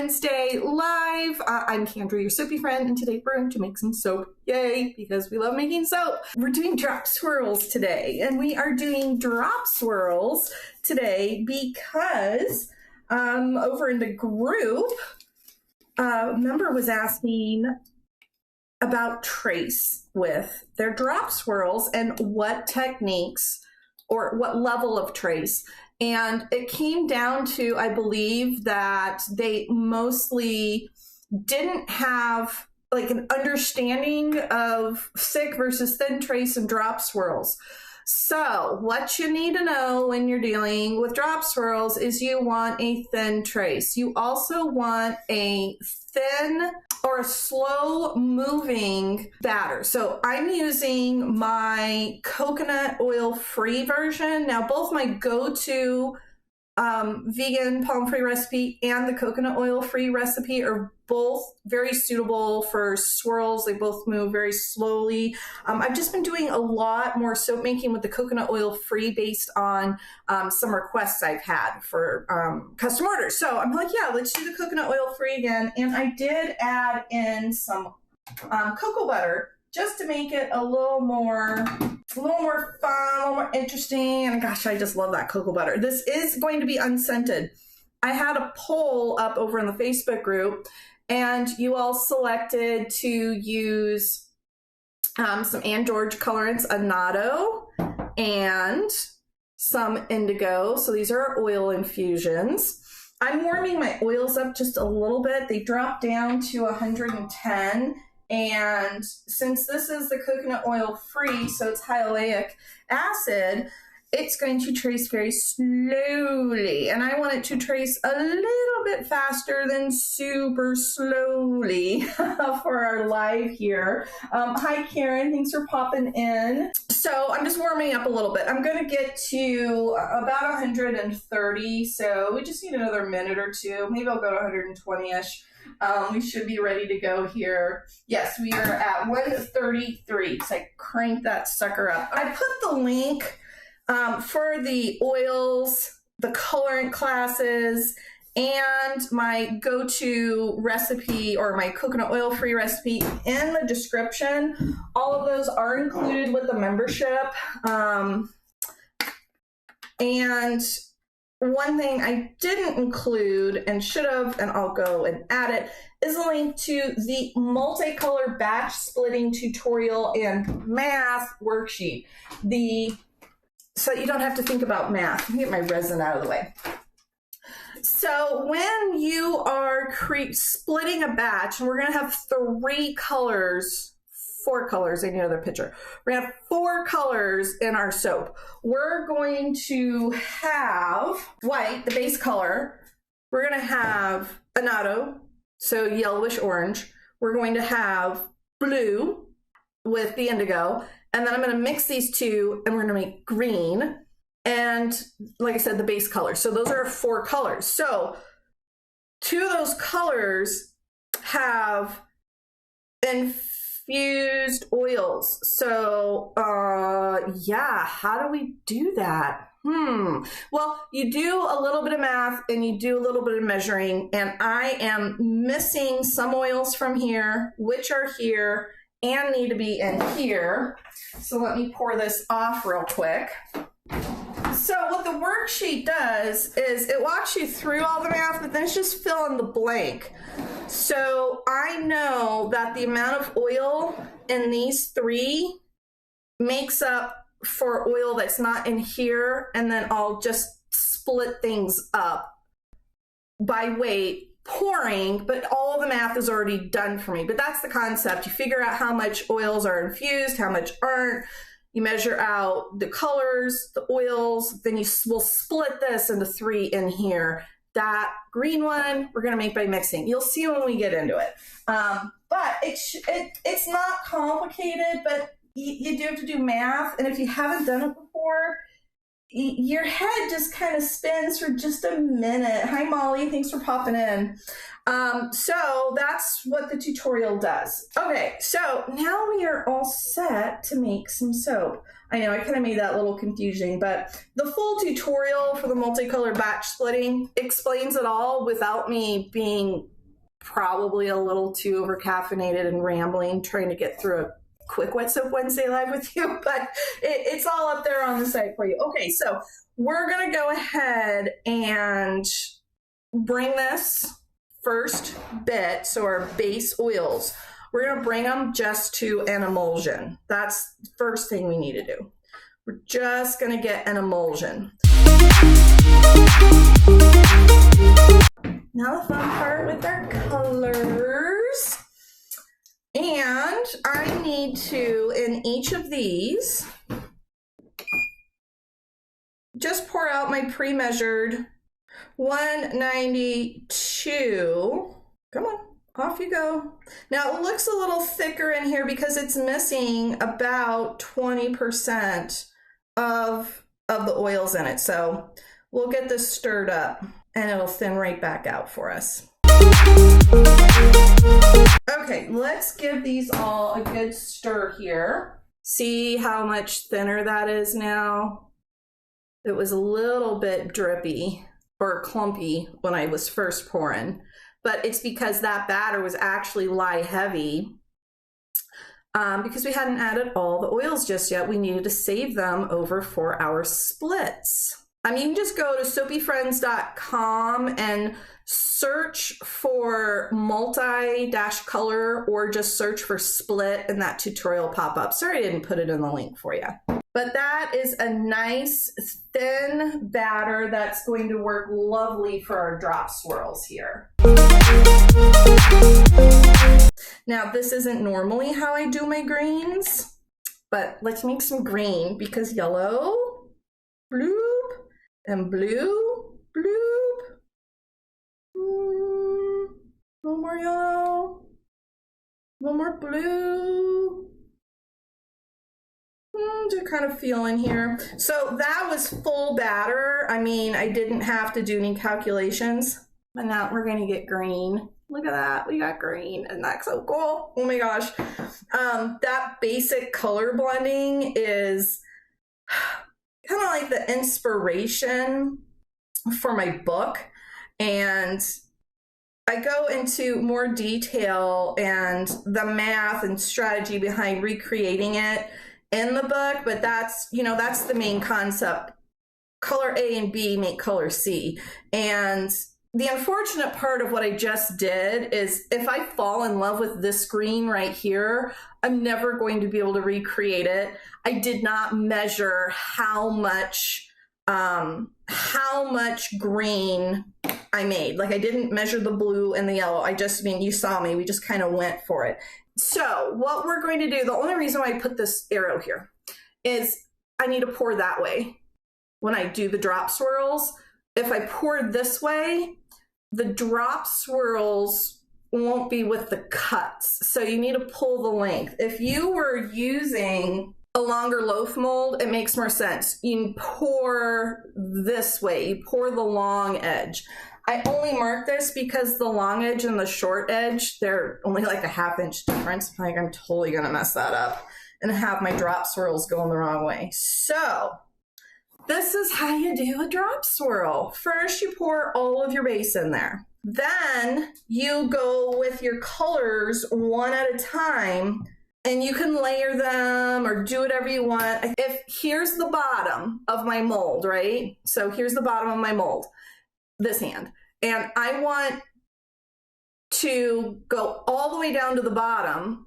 Wednesday live. I'm Kendra, your soapy friend, and today we're going to make some soap. Yay, because we love making soap. We're doing drop swirls today, and we are doing drop swirls today because over in the group, a member was asking about trace with their drop swirls and what techniques or what level of trace. And it came down to, I believe, that they mostly didn't have like an understanding of thick versus thin trace and drop swirls. So what you need to know when you're dealing with drop swirls is you want a thin trace. You also want a thin or a slow moving batter. So I'm using my coconut oil free version. Now both my go-to vegan palm-free recipe and the coconut oil free recipe are both very suitable for swirls. They both move very slowly. I've just been doing a lot more soap making with the coconut oil free based on some requests I've had for custom orders. So I'm like, yeah, let's do the coconut oil free again. And I did add in some cocoa butter just to make it a little more fun, a little more interesting. And gosh, I just love that cocoa butter. This is going to be unscented. I had a poll up over in the Facebook group, and you all selected to use some Ann George colorants, Annatto, and some Indigo. So these are our oil infusions. I'm warming my oils up just a little bit. They drop down to 110. And since this is the coconut oil free, so it's hyaluronic acid, it's going to trace very slowly. And I want it to trace a little bit faster than super slowly for our live here. Hi, Karen. Thanks for popping in. So I'm just warming up a little bit. I'm going to get to about 130. So we just need another minute or two. Maybe I'll go to 120-ish. We should be ready to go here. Yes, we are at 133. So I crank that sucker up. I put the link for the oils, the colorant classes, and my go-to recipe or my coconut oil free recipe in the description. All of those are included with the membership. And one thing I didn't include and should have, and I'll go and add it, is a link to the multicolor batch splitting tutorial and math worksheet. So you don't have to think about math. Let me get my resin out of the way. So when you are splitting a batch, and we're going to have 4 colors, I need another picture. We're going to have 4 colors in our soap. We're going to have white, the base color. We're going to have Annatto, so yellowish orange. We're going to have blue with the indigo. And then I'm going to mix these two and we're going to make green. And like I said, the base color. So those are 4 colors. So 2 of those colors have infused oils. So yeah, how do we do that? Well, you do a little bit of math and you do a little bit of measuring, and I am missing some oils from here, which are here and need to be in here. So let me pour this off real quick. So what the worksheet does is it walks you through all the math, but then it's just fill in the blank. So I know that the amount of oil in these 3 makes up for oil that's not in here, and then I'll just split things up by weight, pouring, but all the math is already done for me. But that's the concept. You figure out how much oils are infused, how much aren't. You measure out the colors, the oils, then we'll split this into 3 in here. That green one, we're going to make by mixing. You'll see when we get into it. But it's not complicated, but you do have to do math. And if you haven't done it before, your head just kind of spins for just a minute. Hi, Molly. Thanks for popping in. So that's what the tutorial does. Okay, so now we are all set to make some soap. I know I kind of made that a little confusing, but the full tutorial for the multicolor batch splitting explains it all without me being probably a little too over caffeinated and rambling, trying to get through a quick Wet Soap Wednesday live with you, but it's all up there on the site for you. Okay, so we're gonna go ahead and bring this first bit, so our base oils, we're gonna bring them just to an emulsion. That's the first thing we need to do. We're just gonna get an emulsion. Now the fun part with our colors. And I need to, in each of these, just pour out my pre-measured 192. Come on, off you go. Now it looks a little thicker in here because it's missing about 20% of the oils in it. So we'll get this stirred up and it'll thin right back out for us. Okay, let's give these all a good stir here. See how much thinner that is now? It was a little bit drippy or clumpy when I was first pouring, but it's because that batter was actually lye heavy because we hadn't added all the oils just yet. We needed to save them over for our splits. You can just go to soapyfriends.com and search for multi-color or just search for split and that tutorial will pop up. Sorry I didn't put it in the link for you. But that is a nice thin batter that's going to work lovely for our drop swirls here. Now this isn't normally how I do my greens, but let's make some green because yellow, blue, and blue, bloop. A little more yellow, a little more blue. Just kind of feeling here. So that was full batter. I didn't have to do any calculations. But now we're gonna get green. Look at that, we got green, and that's so cool. Oh my gosh. That basic color blending is kind of like the inspiration for my book, and I go into more detail and the math and strategy behind recreating it in the book, but that's the main concept. Color A and B make color C, and the unfortunate part of what I just did is if I fall in love with this green right here, I'm never going to be able to recreate it. I did not measure how much green I made. Like I didn't measure the blue and the yellow. You saw me, we just kind of went for it. So what we're going to do, the only reason why I put this arrow here is I need to pour that way when I do the drop swirls. If I pour this way, the drop swirls won't be with the cuts. So you need to pull the length. If you were using a longer loaf mold, it makes more sense. You pour this way, you pour the long edge. I only mark this because the long edge and the short edge, they're only like a ½ inch difference. I'm totally gonna mess that up and have my drop swirls going the wrong way. So this is how you do a drop swirl. First, you pour all of your base in there. Then you go with your colors one at a time, and you can layer them or do whatever you want. Here's the bottom of my mold, right? So here's the bottom of my mold, this hand. And I want to go all the way down to the bottom.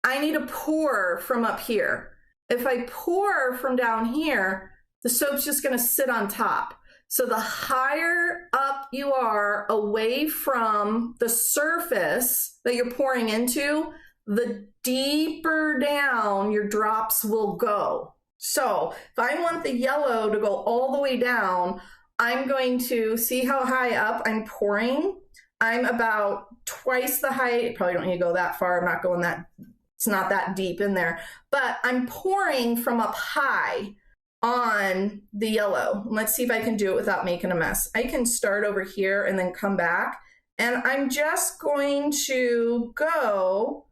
I need to pour from up here. If I pour from down here, the soap's just gonna sit on top. So the higher up you are away from the surface that you're pouring into, the deeper down your drops will go. So if I want the yellow to go all the way down, I'm going to see how high up I'm pouring. I'm about twice the height. Probably don't need to go that far. I'm not going that, it's not that deep in there, but I'm pouring from up high on the yellow. Let's see if I can do it without making a mess. I can start over here and then come back, and I'm just going to go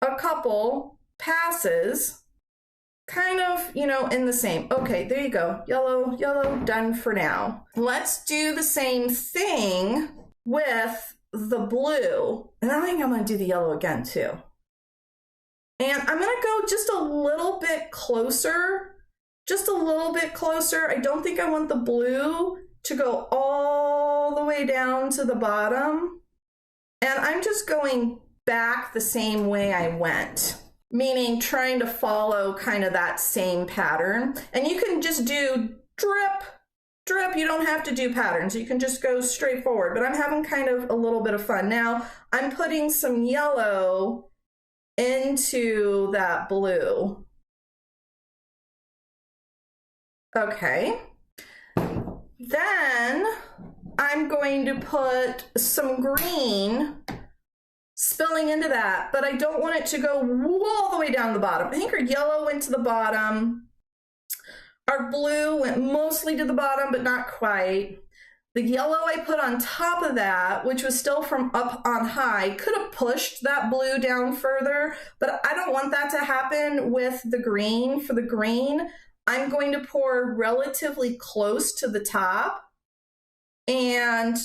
a couple passes kind of, in the same. Okay, there you go. Yellow, yellow, done for now. Let's do the same thing with the blue, and I think I'm going to do the yellow again too. And I'm going to go just a little bit closer, just a little bit closer. I don't think I want the blue to go all the way down to the bottom. And I'm just going back the same way I went, meaning trying to follow kind of that same pattern. And you can just do drip, drip. You don't have to do patterns. You can just go straight forward, but I'm having kind of a little bit of fun. Now I'm putting some yellow into that blue. Okay. Then I'm going to put some green spilling into that, but I don't want it to go all the way down the bottom. I think our yellow went to the bottom. Our blue went mostly to the bottom, but not quite. The yellow I put on top of that, which was still from up on high, could have pushed that blue down further, but I don't want that to happen with the green. For the green, I'm going to pour relatively close to the top and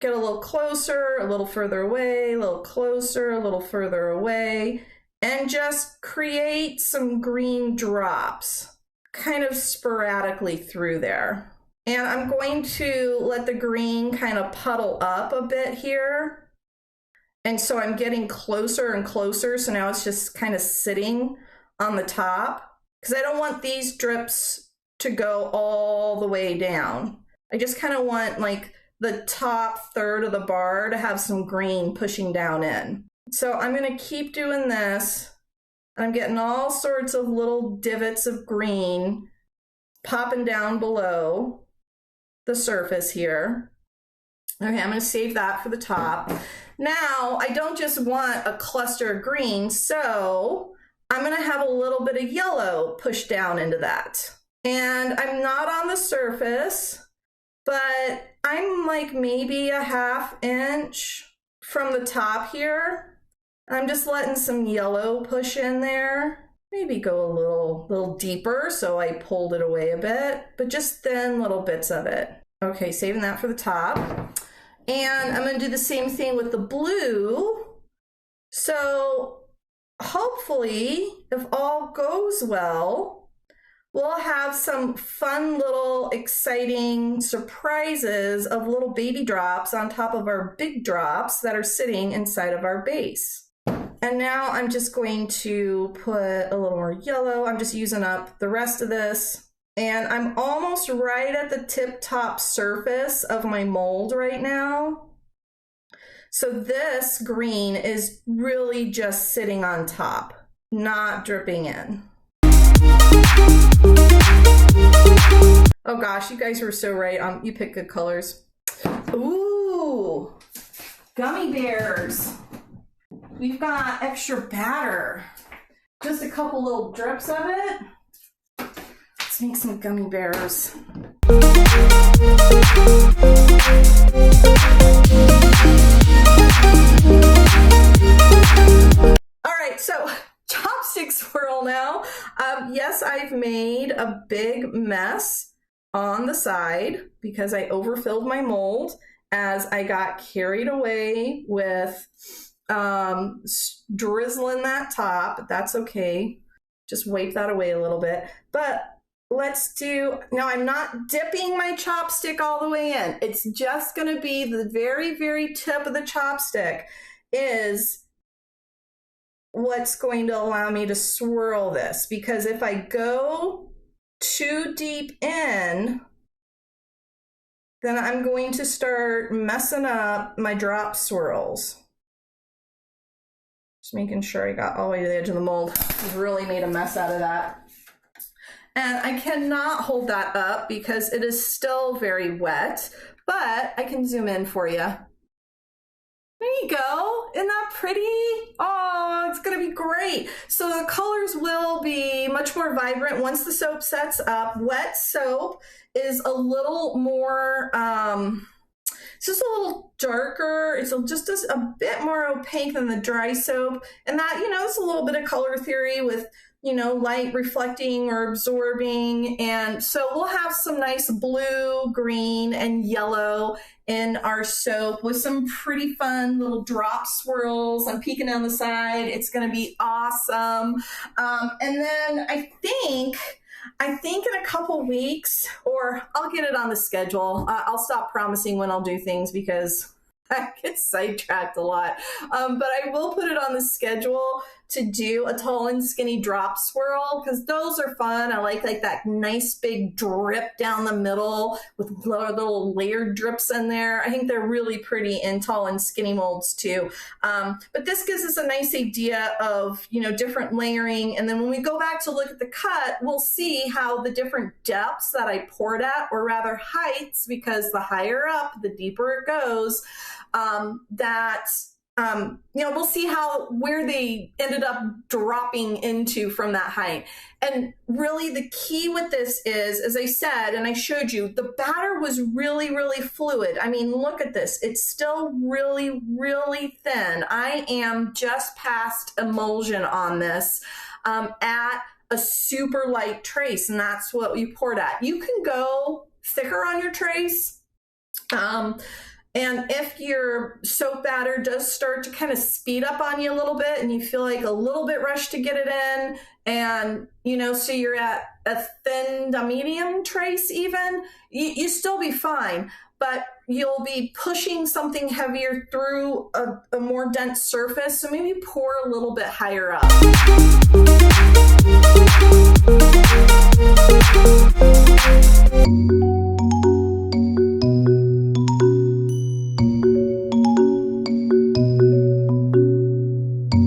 get a little closer, a little further away, a little closer, a little further away, and just create some green drops kind of sporadically through there. And I'm going to let the green kind of puddle up a bit here. And so I'm getting closer and closer. So now it's just kind of sitting on the top because I don't want these drips to go all the way down. I just kind of want like the top third of the bar to have some green pushing down in. So I'm going to keep doing this. I'm getting all sorts of little divots of green popping down below the surface here. Okay, I'm going to save that for the top. Now, I don't just want a cluster of green, so I'm going to have a little bit of yellow pushed down into that. And I'm not on the surface, but I'm like maybe a ½ inch from the top here. I'm just letting some yellow push in there. Maybe go a little deeper, so I pulled it away a bit, but just thin little bits of it. Okay, saving that for the top. And I'm going to do the same thing with the blue. So hopefully, if all goes well, we'll have some fun little exciting surprises of little baby drops on top of our big drops that are sitting inside of our base. And now I'm just going to put a little more yellow. I'm just using up the rest of this. And I'm almost right at the tip-top surface of my mold right now. So this green is really just sitting on top, not dripping in. Oh gosh, you guys were so right. You picked good colors. Ooh, gummy bears. We've got extra batter. Just a couple little drips of it. Let's make some gummy bears. All right, so chopstick swirl now. Yes, I've made a big mess on the side because I overfilled my mold as I got carried away with drizzling that top. That's okay. Just wipe that away a little bit. But let's do, now I'm not dipping my chopstick all the way in. It's just going to be the very, very tip of the chopstick is what's going to allow me to swirl this. Because if I go too deep in, then I'm going to start messing up my drop swirls. Just making sure I got all the way to the edge of the mold. Really made a mess out of that. And I cannot hold that up because it is still very wet, but I can zoom in for you. There you go. Isn't that pretty? Oh, it's going to be great. So the colors will be much more vibrant once the soap sets up. Wet soap is a little more, it's just a little darker. It's just a bit more opaque than the dry soap. And that, you know, it's a little bit of color theory with you know, light reflecting or absorbing. And so we'll have some nice blue, green, and yellow in our soap with some pretty fun little drop swirls. I'm peeking down the side. It's going to be awesome. And then I think in a couple weeks, or I'll get it on the schedule. I'll stop promising when I'll do things because I get sidetracked a lot. But I will put it on the schedule to do a tall and skinny drop swirl because those are fun. I like that nice big drip down the middle with little layered drips in there. I think they're really pretty in tall and skinny molds too. But this gives us a nice idea of, you know, different layering. And then when we go back to look at the cut, we'll see how the different depths that I poured at, or rather heights, because the higher up, the deeper it goes, you know, we'll see where they ended up dropping into from that height. And really the key with this is, as I said, and I showed you, the batter was really, really fluid. I mean, look at this. It's still really, really thin. I am just past emulsion on this at a super light trace, and that's what you poured at. You can go thicker on your trace. And if your soap batter does start to kind of speed up on you a little bit and you feel like a little bit rushed to get it in, and, you know, so you're at a thin to medium trace even, you still be fine, but you'll be pushing something heavier through a more dense surface. So maybe pour a little bit higher up.